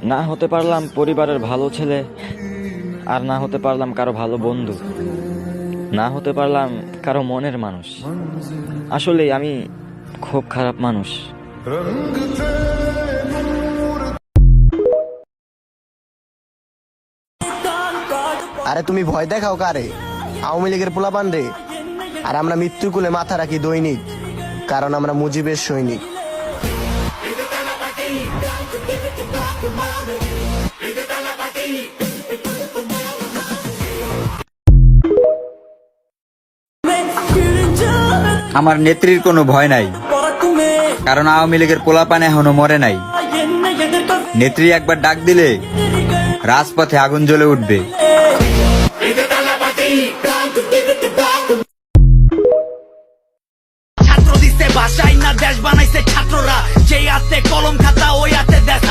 না হতে পারলাম পরিবারের ভালো ছেলে, আর না হতে পারলাম কারো ভালো বন্ধু, না হতে পারলাম কারো মনের মানুষ। আসলে আমি খুব খারাপ মানুষ। আরে তুমি ভয় দেখাও কারে? আওয়ামী লীগের পোলাপান রে। আর আমরা মৃত্যুকুলে মাথা রাখি দৈনিক, কারণ আমরা মুজিবের সৈনিক। আমার নেত্রীর কোনো ভয় নাই, কারণ আওয়ামী লীগের পোলাপান এখনো মরে নাই। নেত্রী একবার ডাক দিলে রাজপথে আগুন জ্বলে উঠবে। ছাত্র দিচ্ছে বাসায় না দেশ বানাইছে ছাত্ররা, যে হাতে কলম খাতা ওই হাতে দেশ।